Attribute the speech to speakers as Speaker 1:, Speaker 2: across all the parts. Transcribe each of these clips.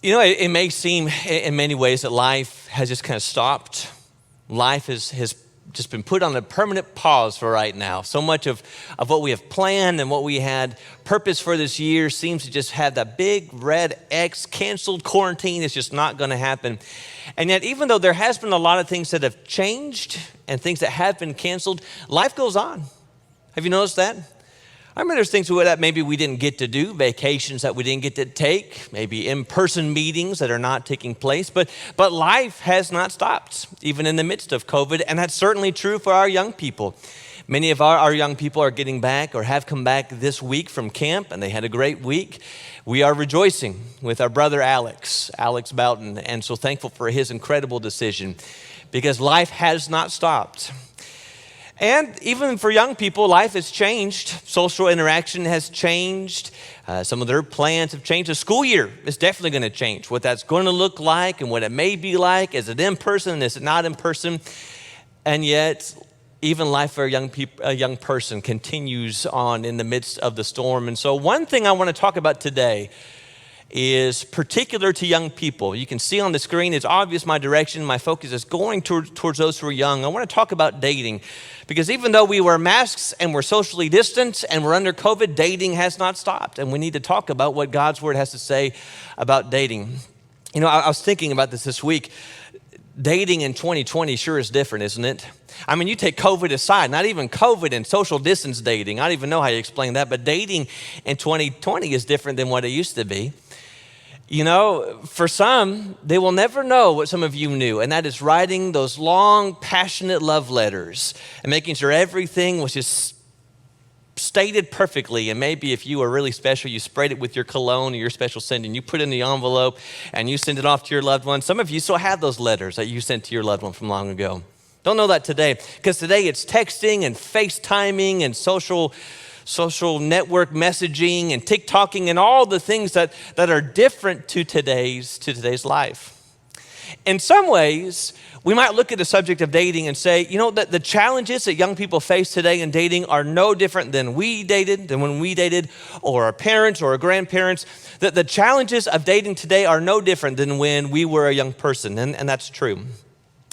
Speaker 1: It may seem in many ways that life has just kind of stopped. Life has just been put on a permanent pause for right now. So much of what we have planned and what we had purpose for this year seems to just have that big red X, canceled, quarantine. It's just not going to happen. And yet, even though there has been a lot of things that have changed and things that have been canceled, life goes on. Have you noticed that? I mean, there's things that maybe we didn't get to do, vacations that we didn't get to take, maybe in-person meetings that are not taking place, but life has not stopped, even in the midst of COVID, and that's certainly true for our young people. Many of our young people are getting back or have come back this week from camp, and they had a great week. We are rejoicing with our brother Alex Boughton, and so thankful for his incredible decision, because life has not stopped. And even for young people, life has changed. Social interaction has changed. Some of their plans have changed. The school year is definitely going to change. What that's going to look like and what it may be like. Is it in person? Is it not in person? And yet, even life for a young person continues on in the midst of the storm. And so one thing I want to talk about today is particular to young people. You can see on the screen, it's obvious my direction, my focus is going towards those who are young. I want to talk about dating, because even though we wear masks and we're socially distanced and we're under COVID, dating has not stopped. And we need to talk about what God's word has to say about dating. I was thinking about this week. Dating in 2020 sure is different, isn't it? I mean, you take COVID aside, not even COVID and social distance dating. I don't even know how you explain that, but dating in 2020 is different than what it used to be. For some, they will never know what some of you knew, and that is writing those long, passionate love letters and making sure everything was just stated perfectly. And maybe if you were really special, you sprayed it with your cologne or your special scent, and you put it in the envelope and you send it off to your loved one. Some of you still have those letters that you sent to your loved one from long ago. Don't know that today, because today it's texting and FaceTiming and social network messaging and TikToking and all the things that are different to today's life. In some ways, we might look at the subject of dating and say, that the challenges that young people face today in dating are no different than when we dated, or our parents or our grandparents. That the challenges of dating today are no different than when we were a young person, and that's true.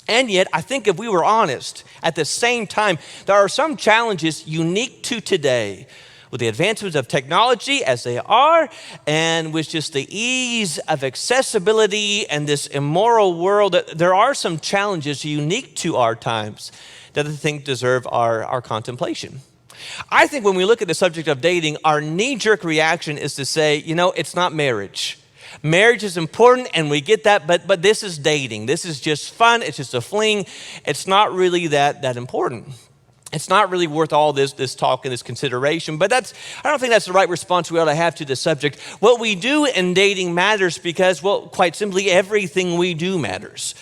Speaker 1: And yet, I think if we were honest, at the same time, there are some challenges unique to today with the advancements of technology as they are, and with just the ease of accessibility and this immoral world. There are some challenges unique to our times that I think deserve our contemplation. I think when we look at the subject of dating, our knee-jerk reaction is to say, it's not marriage. Marriage is important, and we get that, but this is dating. This is just fun. It's just a fling. It's not really that important. It's not really worth all this talk and this consideration, but I don't think that's the right response we ought to have to the subject. What we do in dating matters because, quite simply, everything we do matters.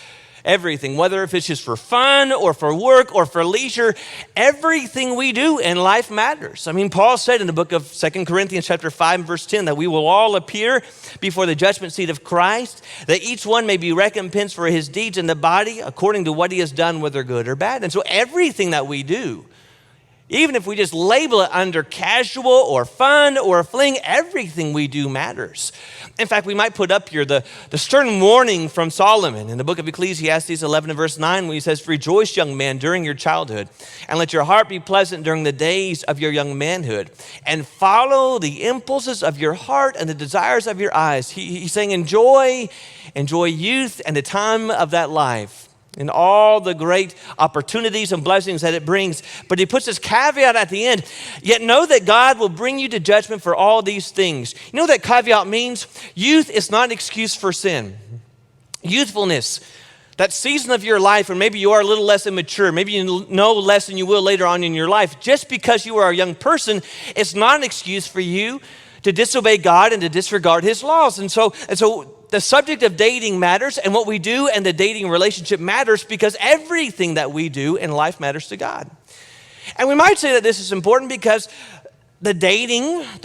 Speaker 1: Everything, whether if it's just for fun or for work or for leisure, everything we do in life matters. I mean, Paul said in the book of 2 Corinthians chapter 5 verse 10 that we will all appear before the judgment seat of Christ, that each one may be recompensed for his deeds in the body according to what he has done, whether good or bad. And so everything that we do, even if we just label it under casual or fun or a fling, everything we do matters. In fact, we might put up here the stern warning from Solomon in the book of Ecclesiastes 11 and verse 9, where he says, "Rejoice, young man, during your childhood, and let your heart be pleasant during the days of your young manhood, and follow the impulses of your heart and the desires of your eyes." He's saying enjoy youth and the time of that life, and all the great opportunities and blessings that it brings. But he puts this caveat at the end, yet know that God will bring you to judgment for all these things. You know what that caveat means? Youth is not an excuse for sin. Youthfulness, that season of your life, or maybe you are a little less immature, maybe you know less than you will later on in your life, just because you are a young person, it's not an excuse for you to disobey God and to disregard his laws. And so the subject of dating matters, and what we do and the dating relationship matters, because everything that we do in life matters to God. And we might say that this is important because the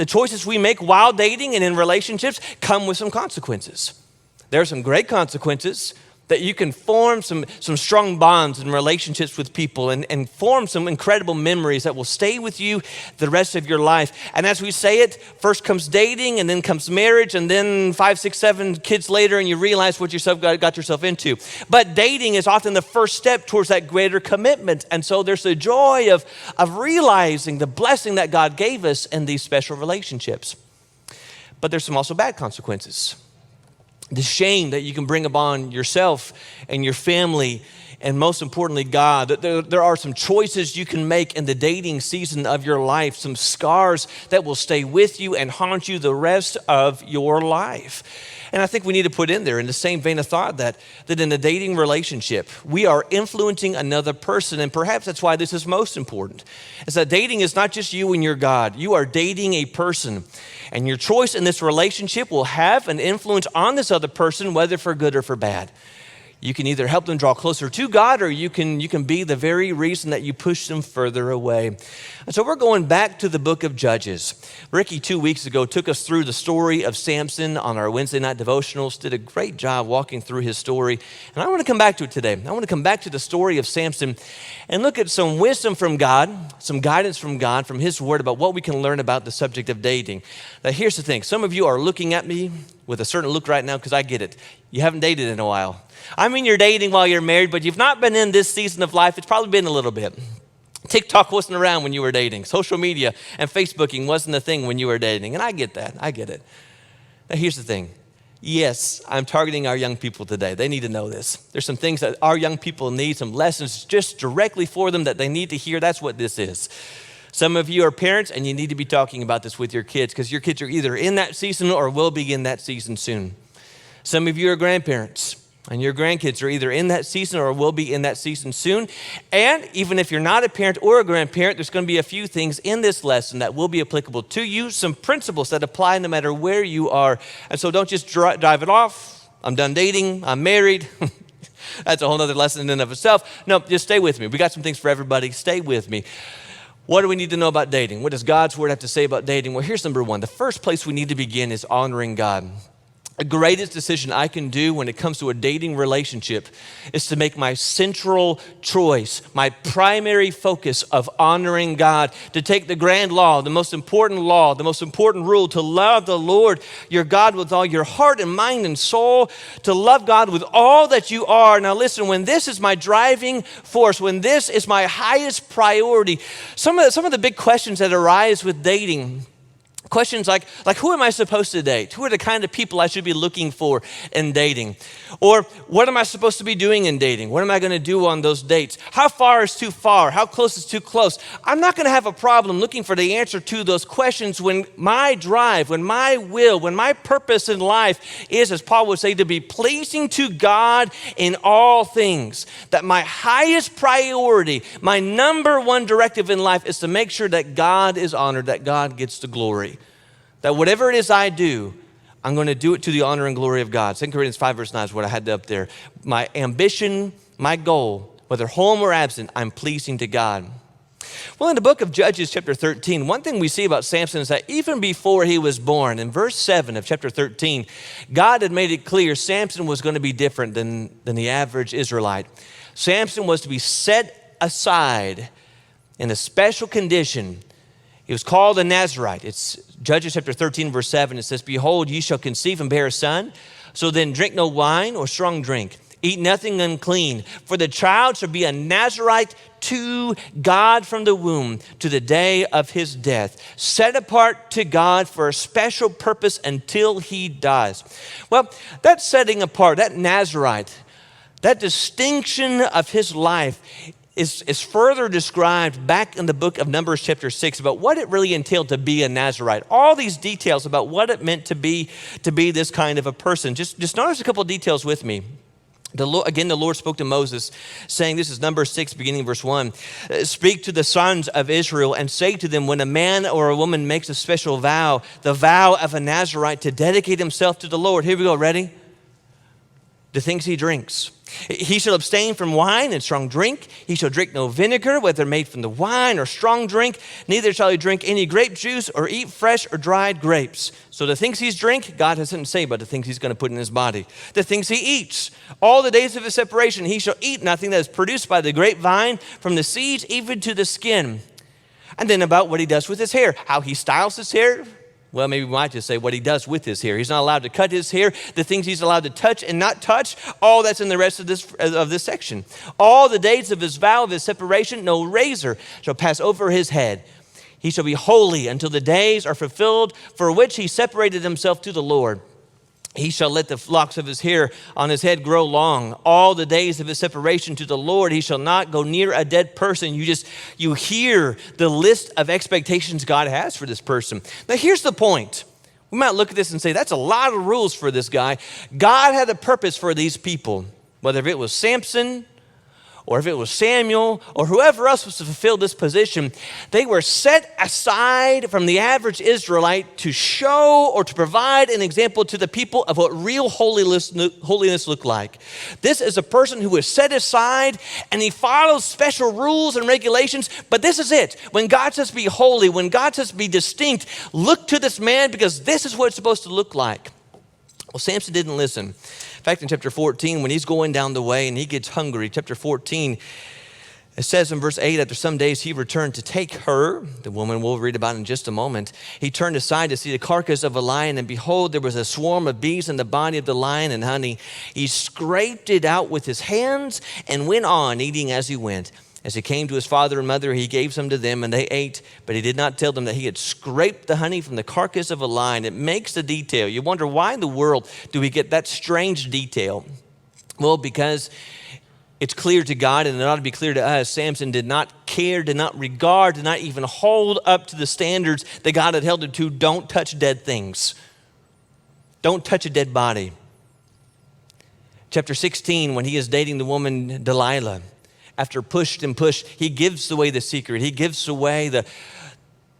Speaker 1: choices we make while dating and in relationships come with some consequences. There are some great consequences. that you can form some strong bonds and relationships with people and form some incredible memories that will stay with you the rest of your life. And as we say it, first comes dating and then comes marriage and then 5, 6, 7 kids later and you realize what yourself got yourself into. But dating is often the first step towards that greater commitment. And so there's the joy of realizing the blessing that God gave us in these special relationships. But there's some also bad consequences. The shame that you can bring upon yourself and your family, and most importantly, God. There are some choices you can make in the dating season of your life, some scars that will stay with you and haunt you the rest of your life. And I think we need to put in there, in the same vein of thought, that in a dating relationship, we are influencing another person, and perhaps that's why this is most important, is that dating is not just you and your God. You are dating a person, and your choice in this relationship will have an influence on this other person, whether for good or for bad. You can either help them draw closer to God, or you can be the very reason that you push them further away. And so we're going back to the book of Judges. Ricky 2 weeks ago took us through the story of Samson on our Wednesday night devotionals, did a great job walking through his story. And I want to come back to it today. I want to come back to the story of Samson and look at some wisdom from God, some guidance from God, from his word about what we can learn about the subject of dating. Now here's the thing. Some of you are looking at me with a certain look right now because I get it. You haven't dated in a while. I mean, you're dating while you're married, but you've not been in this season of life. It's probably been a little bit. TikTok wasn't around when you were dating. Social media and Facebooking wasn't a thing when you were dating. And I get that. I get it. Now, here's the thing. Yes, I'm targeting our young people today. They need to know this. There's some things that our young people need, some lessons just directly for them that they need to hear. That's what this is. Some of you are parents, and you need to be talking about this with your kids because your kids are either in that season or will be in that season soon. Some of you are grandparents, and your grandkids are either in that season or will be in that season soon. And even if you're not a parent or a grandparent, there's going to be a few things in this lesson that will be applicable to you, some principles that apply no matter where you are. And so don't just drive it off. I'm done dating. I'm married. That's a whole other lesson in and of itself. No, just stay with me. We got some things for everybody. Stay with me. What do we need to know about dating? What does God's word have to say about dating? Well, here's number one. The first place we need to begin is honoring God. The greatest decision I can do when it comes to a dating relationship is to make my central choice, my primary focus of honoring God, to take the grand law, the most important rule, to love the Lord your God with all your heart and mind and soul, to love God with all that you are. Now listen, when this is my driving force, when this is my highest priority, some of the big questions that arise with dating, questions like who am I supposed to date? Who are the kind of people I should be looking for in dating? Or what am I supposed to be doing in dating? What am I going to do on those dates? How far is too far? How close is too close? I'm not going to have a problem looking for the answer to those questions when my drive, when my will, when my purpose in life is, as Paul would say, to be pleasing to God in all things. That my highest priority, my number one directive in life is to make sure that God is honored, that God gets the glory. That whatever it is I do, I'm going to do it to the honor and glory of God. 2 Corinthians 5 verse 9 is what I had up there. My ambition, my goal, whether home or absent, I'm pleasing to God. Well, in the book of Judges chapter 13, one thing we see about Samson is that even before he was born, in verse 7 of chapter 13, God had made it clear Samson was going to be different than the average Israelite. Samson was to be set aside in a special condition. He was called a Nazarite. It's Judges chapter 13, verse 7. It says, "Behold, ye shall conceive and bear a son. So then drink no wine or strong drink. Eat nothing unclean. For the child shall be a Nazarite to God from the womb to the day of his death, set apart to God for a special purpose until he dies." Well, that setting apart, that Nazarite, that distinction of his life is further described back in the book of Numbers chapter 6 about what it really entailed to be a Nazarite. All these details about what it meant to be this kind of a person. Just notice a couple of details with me. The Lord spoke to Moses, saying, this is Numbers 6, beginning verse 1, "Speak to the sons of Israel and say to them, when a man or a woman makes a special vow, the vow of a Nazarite to dedicate himself to the Lord." Here we go, ready? the things he drinks. He shall abstain from wine and strong drink. He shall drink no vinegar, whether made from the wine or strong drink. Neither shall he drink any grape juice or eat fresh or dried grapes. So the things he's drink, God has something to say about the things he's going to put in his body. The things he eats, all the days of his separation, he shall eat nothing that is produced by the grapevine, from the seeds even to the skin. And then about what he does with his hair, how he styles his hair. Well, maybe we might just say what he does with his hair. He's not allowed to cut his hair. The things he's allowed to touch and not touch, all that's in the rest of this section. All the days of his vow of his separation, no razor shall pass over his head. He shall be holy until the days are fulfilled for which he separated himself to the Lord. He shall let the locks of his hair on his head grow long. All the days of his separation to the Lord, he shall not go near a dead person. You hear the list of expectations God has for this person. Now here's the point. We might look at this and say, that's a lot of rules for this guy. God had a purpose for these people, whether it was Samson, or if it was Samuel, or whoever else was to fulfill this position. They were set aside from the average Israelite to show or to provide an example to the people of what real holiness looked like. This is a person who is set aside and he follows special rules and regulations, but this is it. When God says be holy, when God says be distinct, look to this man because this is what it's supposed to look like. Well, Samson didn't listen. In fact, in chapter 14, when he's going down the way and he gets hungry, chapter 14, it says in verse 8, after some days he returned to take her, the woman we'll read about in just a moment. He turned aside to see the carcass of a lion, and behold, there was a swarm of bees in the body of the lion and honey. He scraped it out with his hands and went on eating as he went. As he came to his father and mother, he gave some to them, and they ate, but he did not tell them that he had scraped the honey from the carcass of a lion. It makes the detail. You wonder, why in the world do we get that strange detail? Well, because it's clear to God, and it ought to be clear to us, Samson did not care, did not regard, did not even hold up to the standards that God had held him to. Don't touch dead things. Don't touch a dead body. Chapter 16, when he is dating the woman Delilah, after pushed and pushed, he gives away the secret. He gives away the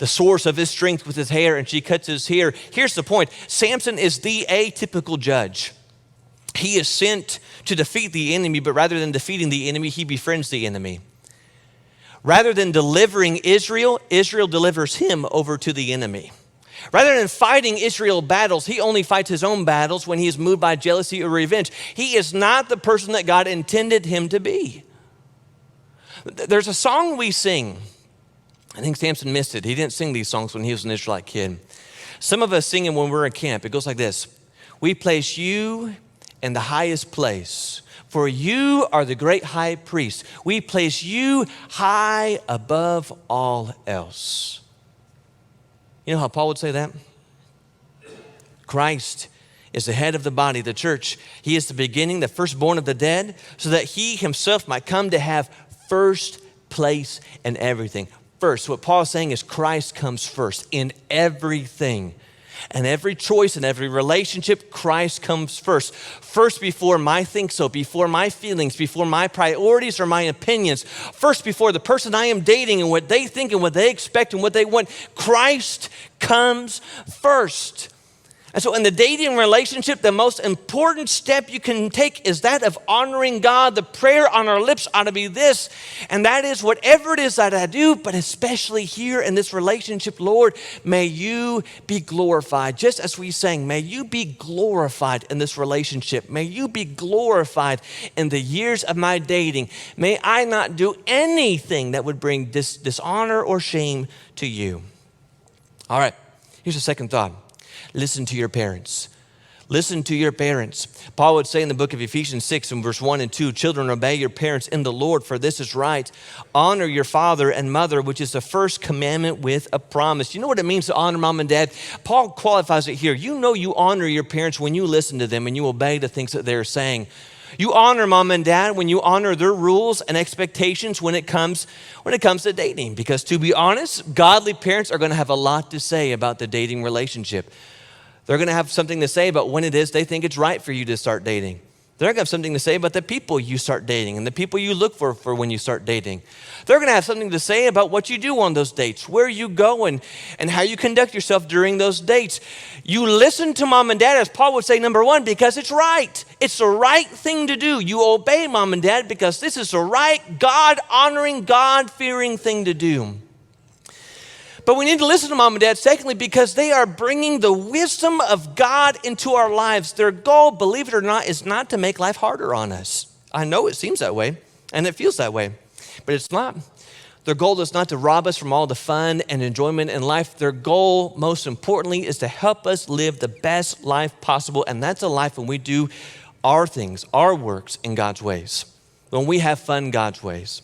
Speaker 1: source of his strength with his hair, and she cuts his hair. Here's the point. Samson is the atypical judge. He is sent to defeat the enemy, but rather than defeating the enemy, he befriends the enemy. Rather than delivering Israel, Israel delivers him over to the enemy. Rather than fighting Israel battles, he only fights his own battles when he is moved by jealousy or revenge. He is not the person that God intended him to be. There's a song we sing. I think Samson missed it. He didn't sing these songs when he was an Israelite kid. Some of us sing it when we're in camp. It goes like this. We place you in the highest place, for you are the great high priest. We place you high above all else. You know how Paul would say that? Christ is the head of the body, the church. He is the beginning, the firstborn of the dead, so that he himself might come to have first place in everything. First, what Paul is saying is Christ comes first in everything. And every choice and every relationship, Christ comes first. First before my think so, before my feelings, before my priorities or my opinions. First before the person I am dating and what they think and what they expect and what they want. Christ comes first. And so in the dating relationship, the most important step you can take is that of honoring God. The prayer on our lips ought to be this, and that is whatever it is that I do, but especially here in this relationship, Lord, may you be glorified. Just as we sang, may you be glorified in this relationship. May you be glorified in the years of my dating. May I not do anything that would bring dishonor or shame to you. All right, here's a second thought. Listen to your parents. Listen to your parents. Paul would say in the book of Ephesians 6 and verse 1 and 2, children, obey your parents in the Lord, for this is right. Honor your father and mother, which is the first commandment with a promise. You know what it means to honor mom and dad? Paul qualifies it here. You know you honor your parents when you listen to them and you obey the things that they're saying. You honor mom and dad when you honor their rules and expectations when it comes to dating. Because to be honest, godly parents are going to have a lot to say about the dating relationship. They're going to have something to say about when it is they think it's right for you to start dating. They're going to have something to say about the people you start dating and the people you look for when you start dating. They're going to have something to say about what you do on those dates, where you go and how you conduct yourself during those dates. You listen to mom and dad, as Paul would say, number one, because it's right. It's the right thing to do. You obey mom and dad because this is the right, God-honoring, God-fearing thing to do. But we need to listen to mom and dad, secondly, because they are bringing the wisdom of God into our lives. Their goal, believe it or not, is not to make life harder on us. I know it seems that way, and it feels that way, but it's not. Their goal is not to rob us from all the fun and enjoyment in life. Their goal, most importantly, is to help us live the best life possible, and that's a life when we do our things, our works in God's ways, when we have fun God's ways.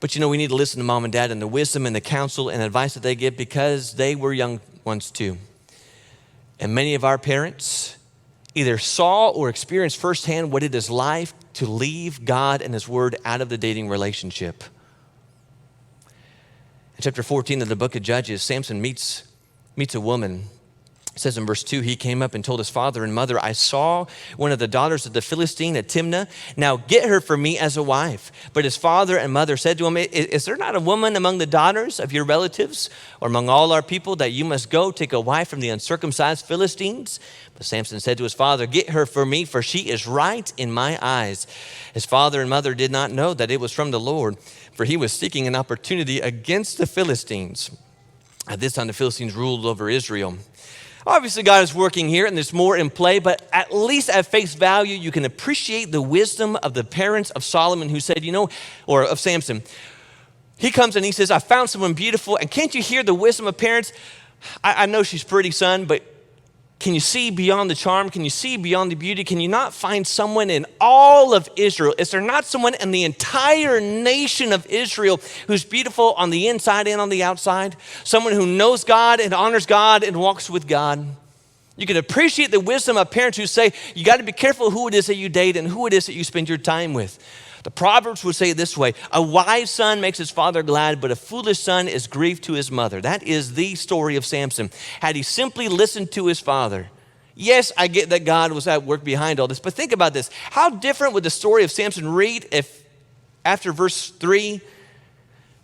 Speaker 1: But we need to listen to mom and dad and the wisdom and the counsel and advice that they give because they were young ones too. And many of our parents either saw or experienced firsthand what it is like to leave God and his word out of the dating relationship. In chapter 14 of the book of Judges, Samson meets a woman. It says in verse 2, he came up and told his father and mother, I saw one of the daughters of the Philistine at Timnah. Now get her for me as a wife. But his father and mother said to him, is there not a woman among the daughters of your relatives or among all our people that you must go take a wife from the uncircumcised Philistines? But Samson said to his father, get her for me, for she is right in my eyes. His father and mother did not know that it was from the Lord, for he was seeking an opportunity against the Philistines. At this time, the Philistines ruled over Israel. Obviously, God is working here, and there's more in play, but at least at face value, you can appreciate the wisdom of the parents of Solomon who said, or of Samson. He comes and he says, I found someone beautiful, and can't you hear the wisdom of parents? I know she's pretty, son, but can you see beyond the charm? Can you see beyond the beauty? Can you not find someone in all of Israel? Is there not someone in the entire nation of Israel who's beautiful on the inside and on the outside? Someone who knows God and honors God and walks with God. You can appreciate the wisdom of parents who say, you got to be careful who it is that you date and who it is that you spend your time with. The Proverbs would say it this way, a wise son makes his father glad, but a foolish son is grief to his mother. That is the story of Samson. Had he simply listened to his father, yes, I get that God was at work behind all this, but think about this. How different would the story of Samson read if after verse 3,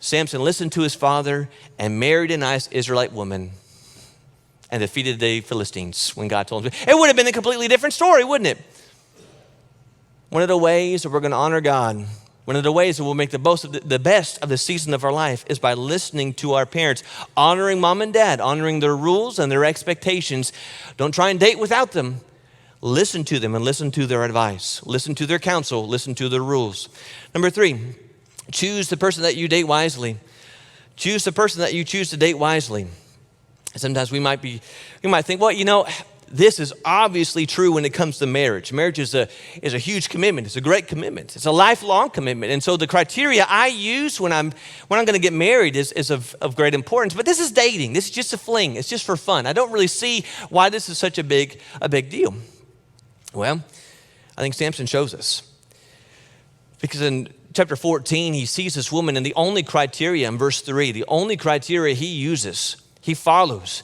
Speaker 1: Samson listened to his father and married a nice Israelite woman and defeated the Philistines when God told him to? It would have been a completely different story, wouldn't it? One of the ways that we're going to honor God, one of the ways that we'll make the best of the season of our life is by listening to our parents, honoring mom and dad, honoring their rules and their expectations. Don't try and date without them. Listen to them and listen to their advice. Listen to their counsel. Listen to their rules. Number 3, choose the person that you date wisely. Choose the person that you choose to date wisely. Sometimes we might think, well, this is obviously true when it comes to marriage. Marriage is a huge commitment. It's a great commitment. It's a lifelong commitment. And so the criteria I use when I'm going to get married is of great importance. But this is dating. This is just a fling. It's just for fun. I don't really see why this is such a big deal. Well, I think Samson shows us. Because in chapter 14, he sees this woman, and the only criteria in verse 3, the only criteria he uses, he follows,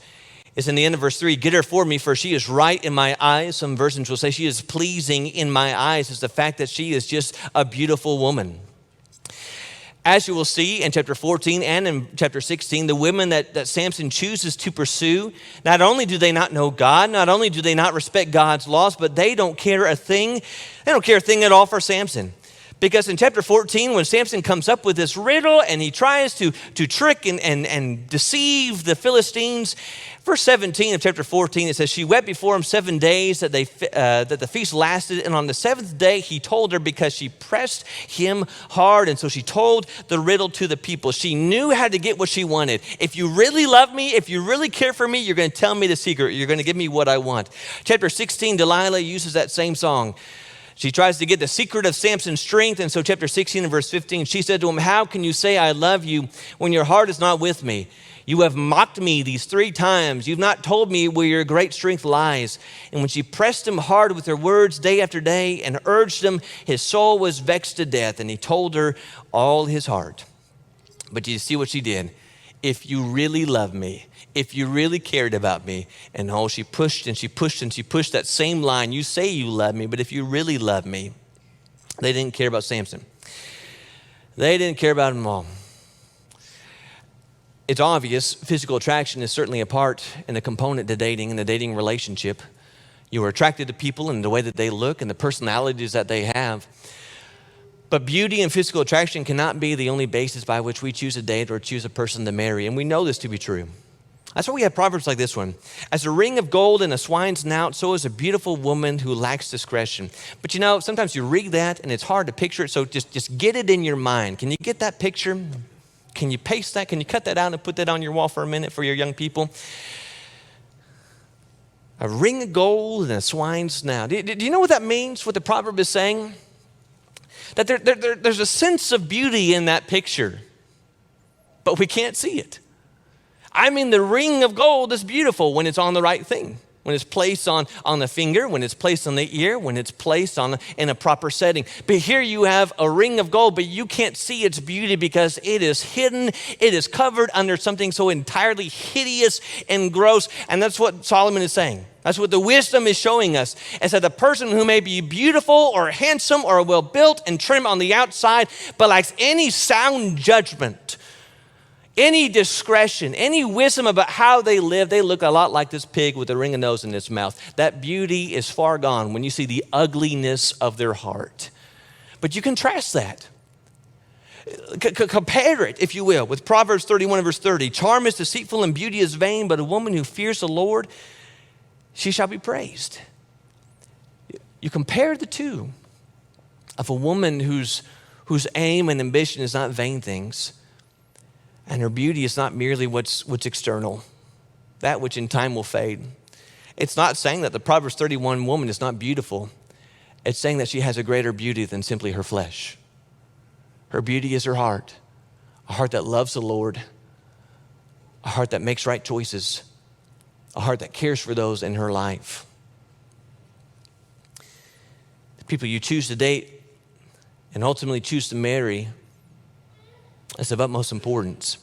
Speaker 1: is in the end of verse 3, get her for me, for she is right in my eyes. Some versions will say she is pleasing in my eyes. Is the fact that she is just a beautiful woman. As you will see in chapter 14 and in chapter 16, the women that Samson chooses to pursue, not only do they not know God, not only do they not respect God's laws, but they don't care a thing. They don't care a thing at all for Samson. Because in chapter 14, when Samson comes up with this riddle and he tries to trick and deceive the Philistines, verse 17 of chapter 14, it says, she wept before him 7 days that the feast lasted. And on the 7th day, he told her because she pressed him hard. And so she told the riddle to the people. She knew how to get what she wanted. If you really love me, if you really care for me, you're going to tell me the secret. You're going to give me what I want. Chapter 16, Delilah uses that same song. She tries to get the secret of Samson's strength. And so chapter 16 and verse 15, she said to him, how can you say I love you when your heart is not with me? You have mocked me these 3 times. You've not told me where your great strength lies. And when she pressed him hard with her words day after day and urged him, his soul was vexed to death. And he told her all his heart. But you see what she did? if you really love me, if you really cared about me. And oh, she pushed and she pushed and she pushed that same line. You say you love me, but if you really love me. They didn't care about Samson. They didn't care about him all. It's obvious physical attraction is certainly a part and a component to dating and the dating relationship. You are attracted to people and the way that they look and the personalities that they have. But beauty and physical attraction cannot be the only basis by which we choose a date or choose a person to marry. And we know this to be true. That's why we have proverbs like this one. As a ring of gold in a swine's snout, so is a beautiful woman who lacks discretion. But you know, sometimes you read that and it's hard to picture it, so just get it in your mind. Can you get that picture? Can you paste that? Can you cut that out and put that on your wall for a minute for your young people? A ring of gold in a swine's snout. Do you know what that means, what the proverb is saying? That there's a sense of beauty in that picture, but we can't see it. I mean, the ring of gold is beautiful when it's on the right thing, when it's placed on the finger, when it's placed on the ear, when it's placed in a proper setting. But here you have a ring of gold, but you can't see its beauty because it is hidden. It is covered under something so entirely hideous and gross. And that's what Solomon is saying. That's what the wisdom is showing us. Is that the person who may be beautiful or handsome or well-built and trim on the outside, but lacks any sound judgment, any discretion, any wisdom about how they live, they look a lot like this pig with a ring of nose in its mouth. That beauty is far gone when you see the ugliness of their heart. But you contrast that. Compare it, if you will, with Proverbs 31 and verse 30. Charm is deceitful and beauty is vain, but a woman who fears the Lord, she shall be praised. You compare the two of a woman whose aim and ambition is not vain things, and her beauty is not merely what's external, that which in time will fade. It's not saying that the Proverbs 31 woman is not beautiful. It's saying that she has a greater beauty than simply her flesh. Her beauty is her heart, a heart that loves the Lord, a heart that makes right choices, a heart that cares for those in her life. The people you choose to date and ultimately choose to marry is of utmost importance,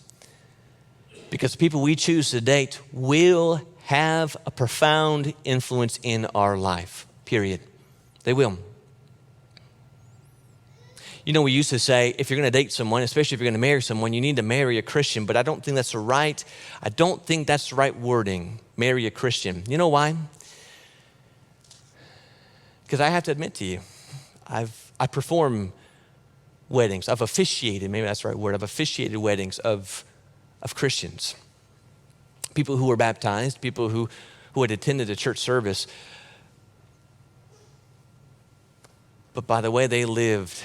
Speaker 1: because the people we choose to date will have a profound influence in our life, period. They will. You know, we used to say, if you're going to date someone, especially if you're going to marry someone, you need to marry a Christian, but I don't think that's the right wording, marry a Christian. You know why? Because I have to admit to you, I perform weddings. I've officiated, maybe that's the right word. I've officiated weddings of Christians. People who were baptized, people who had attended a church service. But by the way they lived,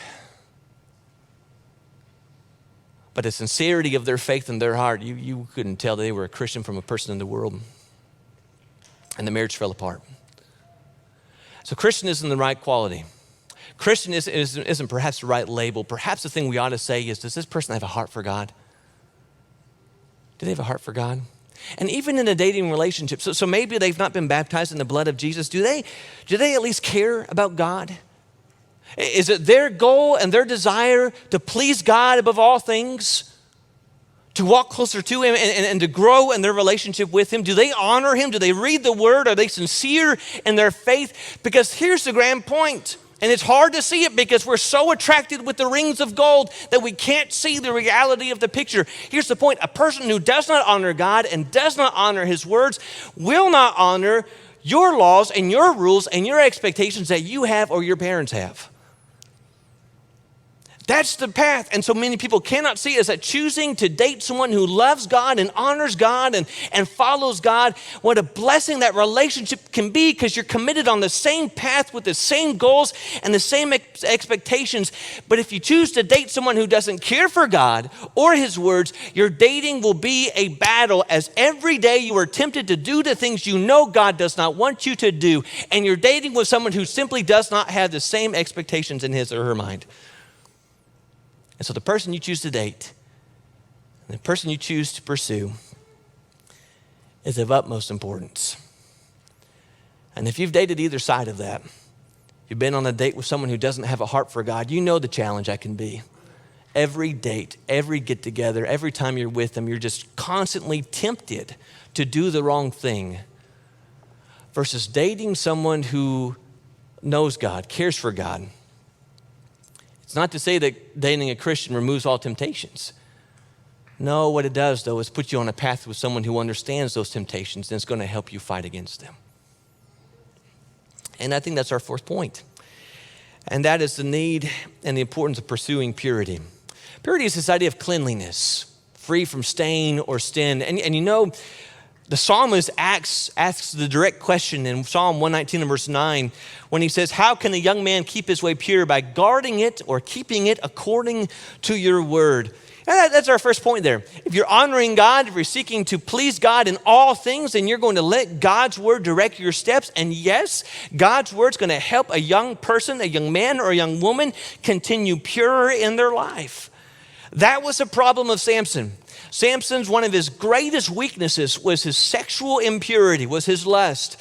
Speaker 1: by the sincerity of their faith in their heart, you couldn't tell that they were a Christian from a person in the world. And the marriage fell apart. So Christian isn't the right quality. Christian isn't perhaps the right label. Perhaps the thing we ought to say is, does this person have a heart for God? Do they have a heart for God? And even in a dating relationship, so maybe they've not been baptized in the blood of Jesus. Do they at least care about God? Is it their goal and their desire to please God above all things? To walk closer to Him and to grow in their relationship with Him? Do they honor Him? Do they read the Word? Are they sincere in their faith? Because here's the grand point. And it's hard to see it because we're so attracted with the rings of gold that we can't see the reality of the picture. Here's the point. A person who does not honor God and does not honor His words will not honor your laws and your rules and your expectations that you have or your parents have. That's the path. And so many people cannot see is that choosing to date someone who loves God and honors God and follows God, what a blessing that relationship can be, because you're committed on the same path with the same goals and the same expectations. But if you choose to date someone who doesn't care for God or His words, your dating will be a battle, as every day you are tempted to do the things you know God does not want you to do. And you're dating with someone who simply does not have the same expectations in his or her mind. And so the person you choose to date, and the person you choose to pursue, is of utmost importance. And if you've dated either side of that, you've been on a date with someone who doesn't have a heart for God, you know the challenge that can be. Every date, every get together, every time you're with them, you're just constantly tempted to do the wrong thing versus dating someone who knows God, cares for God. It's not to say that dating a Christian removes all temptations. No, what it does, though, is put you on a path with someone who understands those temptations and is going to help you fight against them. And I think that's our fourth point. And that is the need and the importance of pursuing purity. Purity is this idea of cleanliness, free from stain or sin. And you know, the psalmist asks the direct question in Psalm 119 and verse 9 when he says, how can a young man keep his way pure? By guarding it or keeping it according to your word. And that's our first point there. If you're honoring God, if you're seeking to please God in all things, then you're going to let God's word direct your steps. And yes, God's word's going to help a young person, a young man or a young woman continue pure in their life. That was the problem of Samson. Samson's one of his greatest weaknesses was his sexual impurity, was his lust.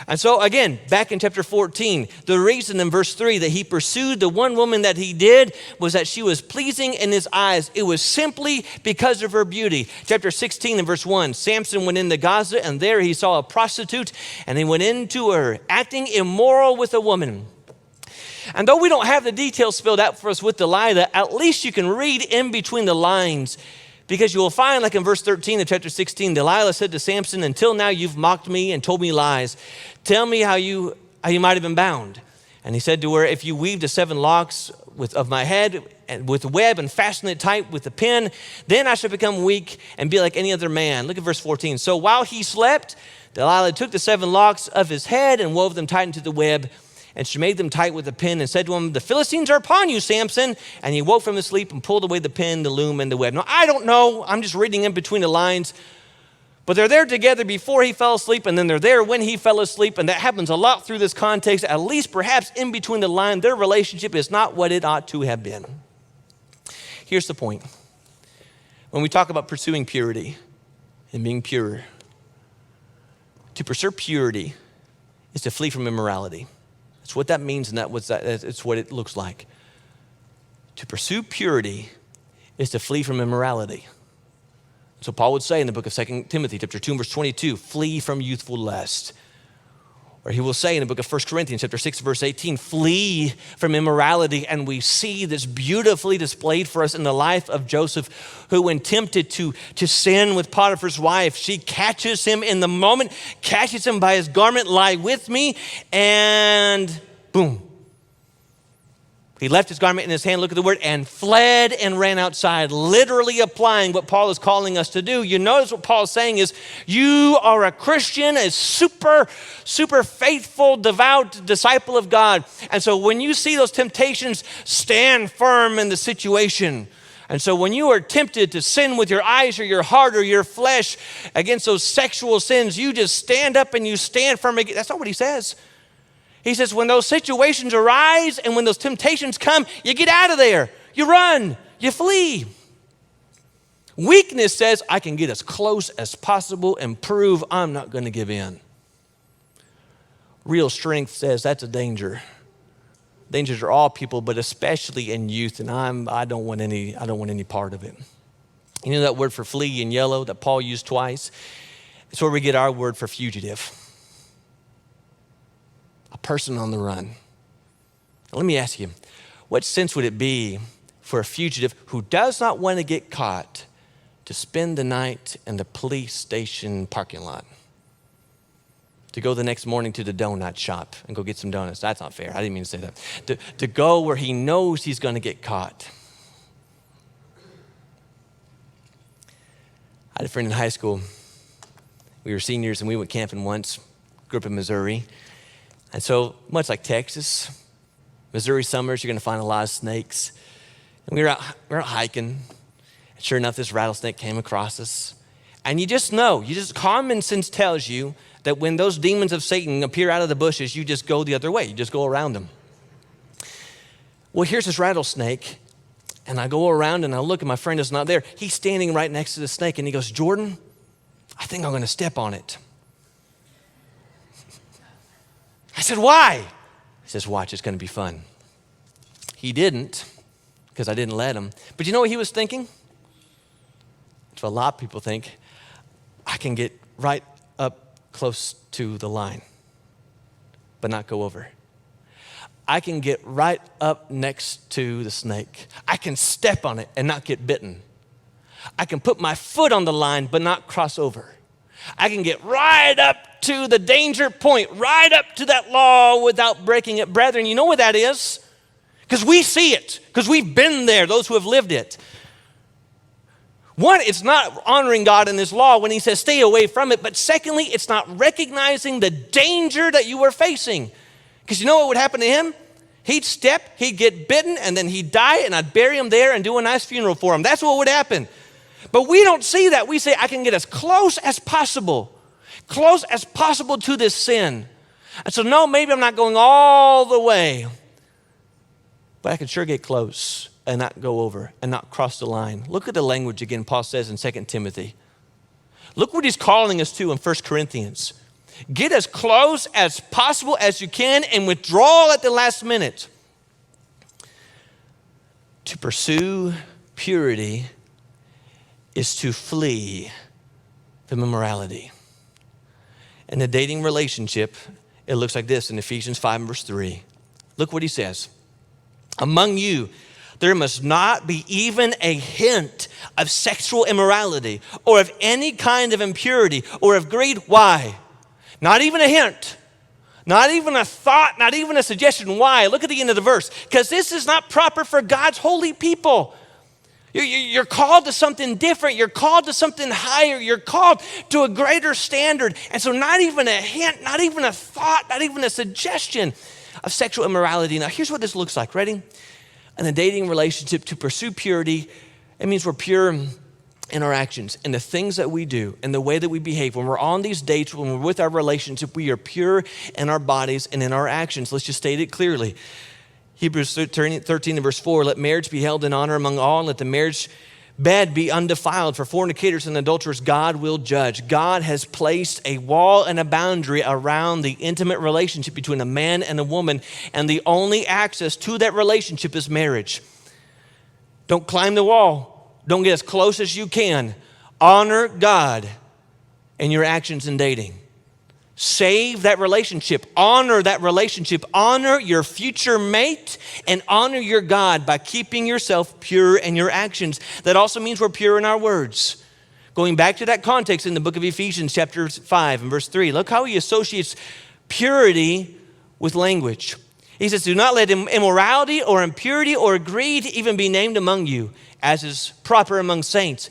Speaker 1: And so again, back in chapter 14, the reason in verse 3 that he pursued the one woman that he did was that she was pleasing in his eyes. It was simply because of her beauty. Chapter 16 and verse 1, Samson went into Gaza and there he saw a prostitute and he went into her, acting immoral with a woman. And though we don't have the details spelled out for us with Delilah, at least you can read in between the lines. Because you will find, like in verse 13 of chapter 16, Delilah said to Samson, until now you've mocked me and told me lies. Tell me how you might have been bound. And he said to her, if you weave the 7 locks of my head and with a web and fasten it tight with a pin, then I shall become weak and be like any other man. Look at verse 14. So while he slept, Delilah took the 7 locks of his head and wove them tight into the web. And she made them tight with a pin and said to him, the Philistines are upon you, Samson. And he woke from his sleep and pulled away the pin, the loom, and the web. Now, I don't know. I'm just reading in between the lines. But they're there together before he fell asleep, and then they're there when he fell asleep. And that happens a lot through this context. At least perhaps in between the line, their relationship is not what it ought to have been. Here's the point. When we talk about pursuing purity and being pure, to pursue purity is to flee from immorality. That's what that means, and it's what it looks like. To pursue purity is to flee from immorality. So Paul would say in the book of 2 Timothy, chapter 2, verse 22, flee from youthful lust. Or he will say in the book of 1 Corinthians, chapter 6, verse 18, flee from immorality. And we see this beautifully displayed for us in the life of Joseph, who when tempted to sin with Potiphar's wife, she catches him in the moment, catches him by his garment, lie with me, and boom. He left his garment in his hand, look at the word, and fled and ran outside, literally applying what Paul is calling us to do. You notice what Paul is saying is, you are a Christian, a super faithful, devout disciple of God. And so when you see those temptations, stand firm in the situation. And so when you are tempted to sin with your eyes or your heart or your flesh against those sexual sins, you just stand up and you stand firm. That's not what he says. He says, when those situations arise and when those temptations come, you get out of there. You run. You flee. Weakness says, I can get as close as possible and prove I'm not going to give in. Real strength says that's a danger. Dangers are all people, but especially in youth, and I don't want any part of it. You know that word for flee in yellow that Paul used twice? It's where we get our word for fugitive. A person on the run. Now, let me ask you, what sense would it be for a fugitive who does not want to get caught to spend the night in the police station parking lot? To go the next morning to the donut shop and go get some donuts. That's not fair. I didn't mean to say that. To go where he knows he's going to get caught. I had a friend in high school. We were seniors and we went camping once, grew up in Missouri. And so much like Texas, Missouri summers, you're going to find a lot of snakes. And we were out hiking. And sure enough, this rattlesnake came across us. And you just know, common sense tells you that when those demons of Satan appear out of the bushes, you just go the other way. You just go around them. Well, here's this rattlesnake. And I go around and I look and my friend is not there. He's standing right next to the snake and he goes, Jordan, I think I'm going to step on it. I said, why? He says, watch, it's going to be fun. He didn't. because I didn't let him. But you know what he was thinking? That's what a lot of people think. I can get right up close to the line, but not go over. I can get right up next to the snake. I can step on it and not get bitten. I can put my foot on the line, but not cross over. I can get right up to the danger point, right up to that law without breaking it. Brethren, you know what that is? Because we see it, because we've been there, those who have lived it. One, it's not honoring God in His law when He says stay away from it. But secondly, it's not recognizing the danger that you were facing. Because you know what would happen to him? He'd step, he'd get bitten, and then he'd die, and I'd bury him there and do a nice funeral for him. That's what would happen. But we don't see that. We say, I can get as close as possible to this sin. And so, no, maybe I'm not going all the way, but I can sure get close and not go over and not cross the line. Look at the language again Paul says in 2 Timothy. Look what he's calling us to in 1 Corinthians. Get as close as possible as you can and withdraw at the last minute. To pursue purity is to flee from immorality. In a dating relationship, it looks like this in Ephesians 5 verse 3. Look what he says. Among you, there must not be even a hint of sexual immorality or of any kind of impurity or of greed. Why? Not even a hint, not even a thought, not even a suggestion. Why? Look at the end of the verse. Because this is not proper for God's holy people. You're called to something different. You're called to something higher. You're called to a greater standard. And so not even a hint, not even a thought, not even a suggestion of sexual immorality. Now, here's what this looks like. Ready? In a dating relationship, to pursue purity, it means we're pure in our actions, in the things that we do, in the way that we behave. When we're on these dates, when we're with our relationship, we are pure in our bodies and in our actions. Let's just state it clearly. Hebrews 13 and verse 4, let marriage be held in honor among all, and let the marriage bed be undefiled. For fornicators and adulterers, God will judge. God has placed a wall and a boundary around the intimate relationship between a man and a woman, and the only access to that relationship is marriage. Don't climb the wall. Don't get as close as you can. Honor God in your actions in dating. Save that relationship. Honor that relationship. Honor your future mate and honor your God by keeping yourself pure in your actions. That also means we're pure in our words. Going back to that context in the book of Ephesians chapter 5 and verse 3, look how he associates purity with language. He says, do not let immorality or impurity or greed even be named among you, as is proper among saints.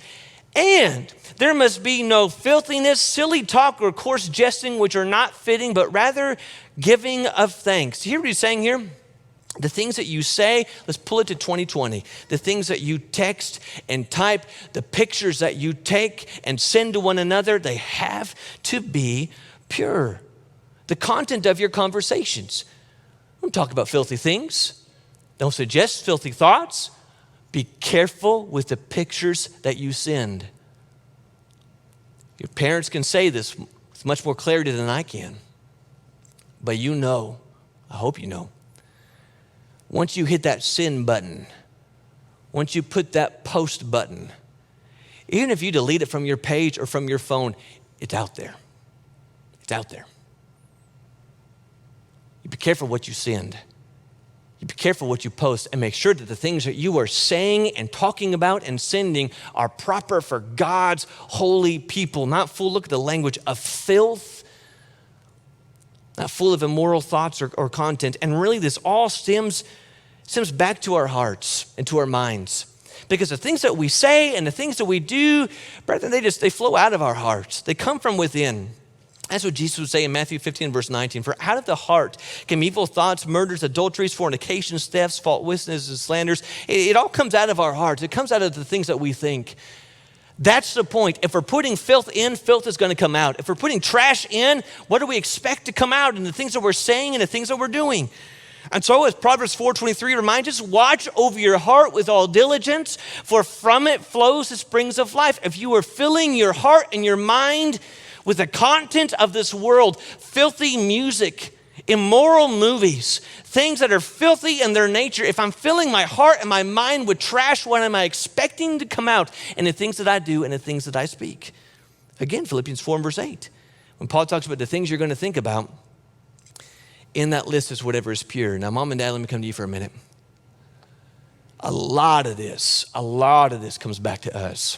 Speaker 1: And there must be no filthiness, silly talk, or coarse jesting, which are not fitting, but rather giving of thanks. You hear what he's saying here? The things that you say, let's pull it to 2020. The things that you text and type, the pictures that you take and send to one another, they have to be pure. The content of your conversations. Don't talk about filthy things. Don't suggest filthy thoughts. Be careful with the pictures that you send. Your parents can say this with much more clarity than I can. But you know, I hope you know, once you hit that send button, once you put that post button, even if you delete it from your page or from your phone, it's out there. It's out there. You be careful what you send. You be careful what you post, and make sure that the things that you are saying and talking about and sending are proper for God's holy people, not full, look at the language, of filth, not full of immoral thoughts or content. And really this all stems back to our hearts and to our minds. Because the things that we say and the things that we do, brethren, they flow out of our hearts. They come from within. That's what Jesus would say in Matthew 15, verse 19. For out of the heart come evil thoughts, murders, adulteries, fornications, thefts, false witnesses, slanders. It all comes out of our hearts. It comes out of the things that we think. That's the point. If we're putting filth in, filth is going to come out. If we're putting trash in, what do we expect to come out in the things that we're saying and the things that we're doing? And so as Proverbs 4:23 reminds us, watch over your heart with all diligence, for from it flows the springs of life. If you are filling your heart and your mind with the content of this world, filthy music immoral movies, things that are filthy in their nature. If I'm filling my heart and my mind with trash, what am I expecting to come out in the things that I do and the things that I speak? Again, Philippians 4 and verse 8. When Paul talks about the things you're going to think about, in that list is whatever is pure. Now, mom and dad, let me come to you for a minute. A lot of this comes back to us.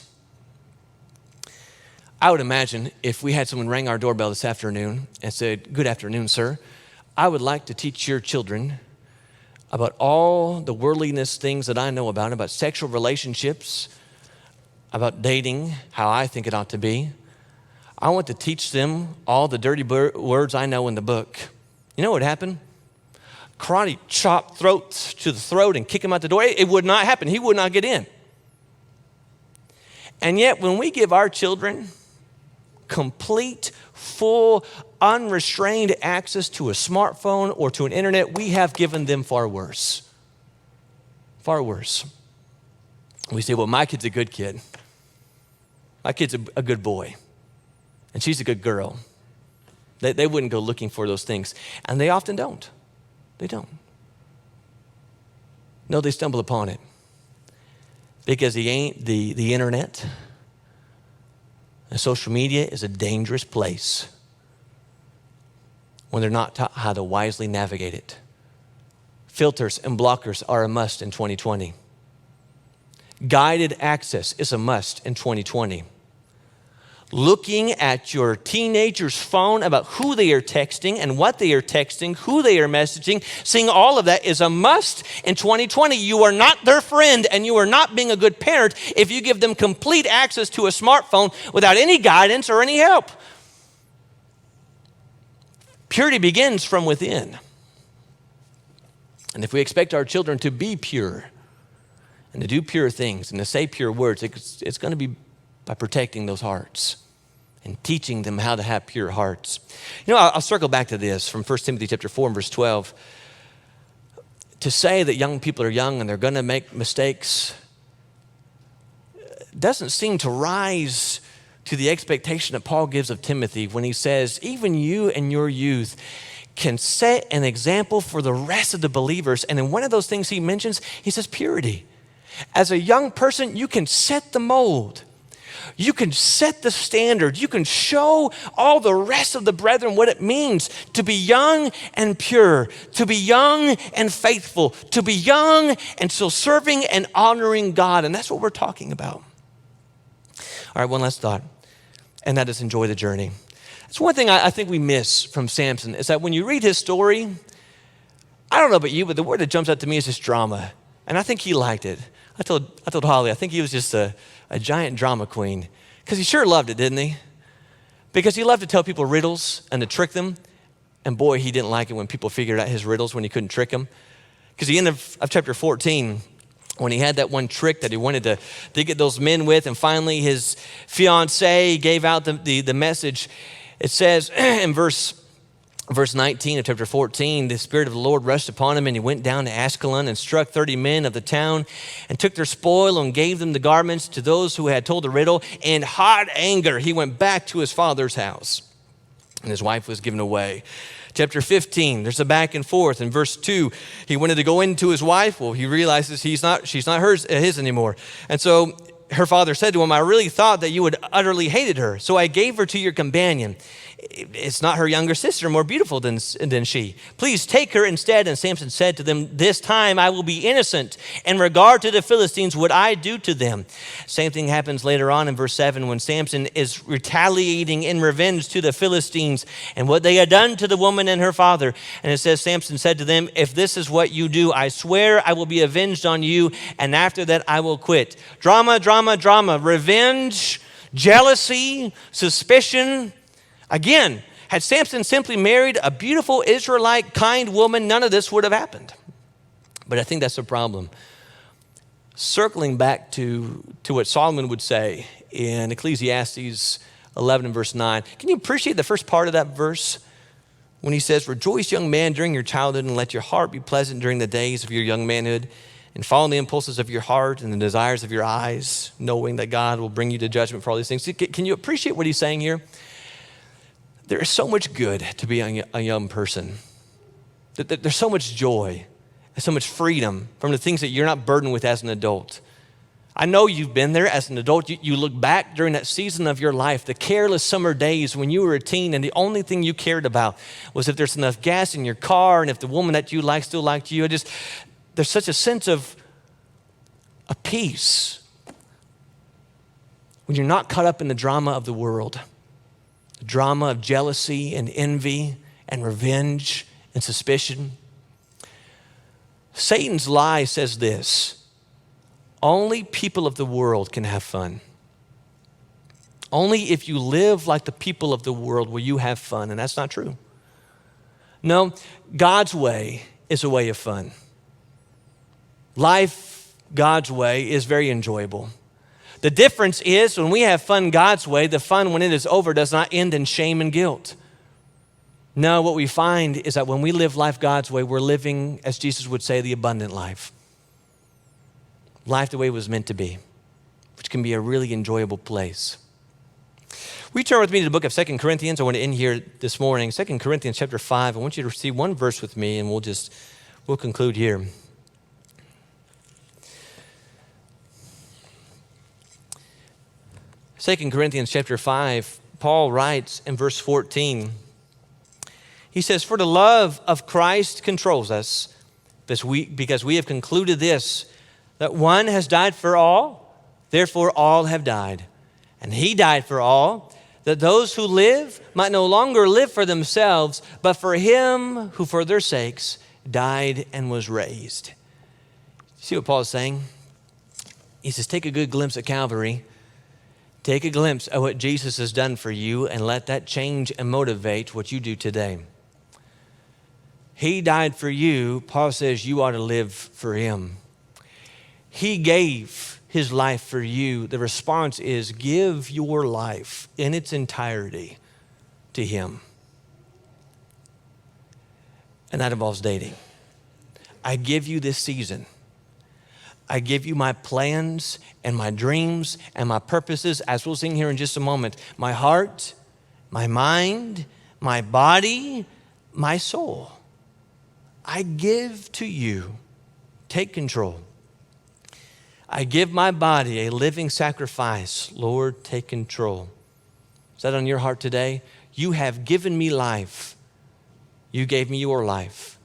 Speaker 1: I would imagine if we had someone ring our doorbell this afternoon and said, "Good afternoon, sir. I would like to teach your children about all the worldliness things that I know about sexual relationships, about dating, how I think it ought to be. I want to teach them all the dirty words I know in the book." You know what would happen? Karate chop throats to the throat and kick him out the door. It would not happen. He would not get in. And yet when we give our children complete, full, unrestrained access to a smartphone or to an internet, we have given them far worse. Far worse. We say, well, my kid's a good kid. My kid's a good boy. And she's a good girl. They wouldn't go looking for those things. And they often don't. They don't. No, they stumble upon it. Because the internet and social media is a dangerous place when they're not taught how to wisely navigate it. Filters and blockers are a must in 2020. Guided access is a must in 2020. Looking at your teenager's phone about who they are texting and what they are texting, who they are messaging, seeing all of that is a must in 2020. You are not their friend and you are not being a good parent if you give them complete access to a smartphone without any guidance or any help. Purity begins from within. And if we expect our children to be pure and to do pure things and to say pure words, it's going to be by protecting those hearts and teaching them how to have pure hearts. You know, I'll circle back to this from 1 Timothy chapter 4 and verse 12. To say that young people are young and they're going to make mistakes doesn't seem to rise to the expectation that Paul gives of Timothy when he says, even you and your youth can set an example for the rest of the believers. And in one of those things he mentions, he says purity. As a young person, you can set the mold. You can set the standard. You can show all the rest of the brethren what it means to be young and pure, to be young and faithful, to be young and still serving and honoring God. And that's what we're talking about. All right, one last thought, and that is enjoy the journey. That's one thing I think we miss from Samson is that when you read his story, I don't know about you, but the word that jumps out to me is just drama. And I think he liked it. I told Holly, I think he was just a giant drama queen. Because he sure loved it, didn't he? Because he loved to tell people riddles and to trick them. And boy, he didn't like it when people figured out his riddles when he couldn't trick them. Because the end of chapter 14, when he had that one trick that he wanted to get those men with, and finally his fiancée gave out the message, it says in verse 19 of chapter 14, the Spirit of the Lord rushed upon him, and he went down to Ashkelon and struck 30 men of the town and took their spoil and gave them the garments to those who had told the riddle. In hot anger, he went back to his father's house, and his wife was given away. Chapter 15, there's a back and forth. In verse 2, he wanted to go into his wife. Well, he realizes she's not his anymore. And so her father said to him, I really thought that you would utterly hated her, so I gave her to your companion. It's not her younger sister, more beautiful than she. Please take her instead. And Samson said to them, this time I will be innocent. In regard to the Philistines, what I do to them. Same thing happens later on in verse 7 when Samson is retaliating in revenge to the Philistines and what they had done to the woman and her father. And it says, Samson said to them, if this is what you do, I swear I will be avenged on you, and after that I will quit. Drama, drama, drama, revenge, jealousy, suspicion. Again, had Samson simply married a beautiful Israelite, kind woman, none of this would have happened. But I think that's the problem. Circling back to what Solomon would say in Ecclesiastes 11 and verse 9, can you appreciate the first part of that verse when he says, rejoice, young man, during your childhood, and let your heart be pleasant during the days of your young manhood, and follow the impulses of your heart and the desires of your eyes, knowing that God will bring you to judgment for all these things. Can you appreciate what he's saying here? There is so much good to be a young person. There's so much joy and so much freedom from the things that you're not burdened with as an adult. I know you've been there as an adult. You look back during that season of your life, the careless summer days when you were a teen and the only thing you cared about was if there's enough gas in your car and if the woman that you like still liked you. There's such a sense of a peace when you're not caught up in the drama of the world, the drama of jealousy and envy and revenge and suspicion. Satan's lie says this: only people of the world can have fun. Only if you live like the people of the world will you have fun, and that's not true. No, God's way is a way of fun. Life God's way is very enjoyable. The difference is when we have fun God's way, the fun when it is over does not end in shame and guilt. No, what we find is that when we live life God's way, we're living, as Jesus would say, the abundant life. Life the way it was meant to be, which can be a really enjoyable place. Will you turn with me to the book of 2 Corinthians? I want to end here this morning. 2 Corinthians chapter 5. I want you to see one verse with me and we'll conclude here. 2 Corinthians chapter 5, Paul writes in verse 14, he says, "For the love of Christ controls us, because we have concluded this, that one has died for all, therefore all have died. And he died for all, that those who live might no longer live for themselves, but for him who for their sakes died and was raised." See what Paul's saying? He says, take a good glimpse at Calvary. Take a glimpse at what Jesus has done for you and let that change and motivate what you do today. He died for you. Paul says you ought to live for him. He gave his life for you. The response is give your life in its entirety to him. And that involves dating. I give you this season. I give you my plans and my dreams and my purposes, as we'll sing here in just a moment. My heart, my mind, my body, my soul. I give to you. Take control. I give my body a living sacrifice. Lord, take control. Is that on your heart today? You have given me life. You gave me your life.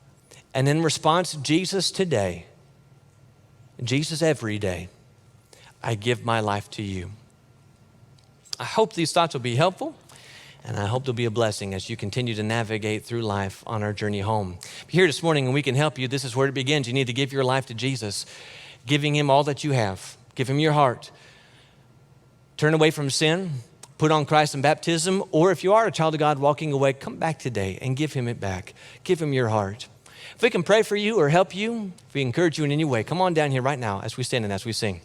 Speaker 1: And in response, Jesus today, Jesus every day, I give my life to you. I hope these thoughts will be helpful, and I hope they'll be a blessing as you continue to navigate through life on our journey home. If you're here this morning and we can help you, this is where it begins. You need to give your life to Jesus, giving him all that you have. Give him your heart. Turn away from sin, put on Christ in baptism, or if you are a child of God walking away, come back today and give him it back. Give him your heart. If we can pray for you or help you, if we encourage you in any way, come on down here right now as we stand and as we sing.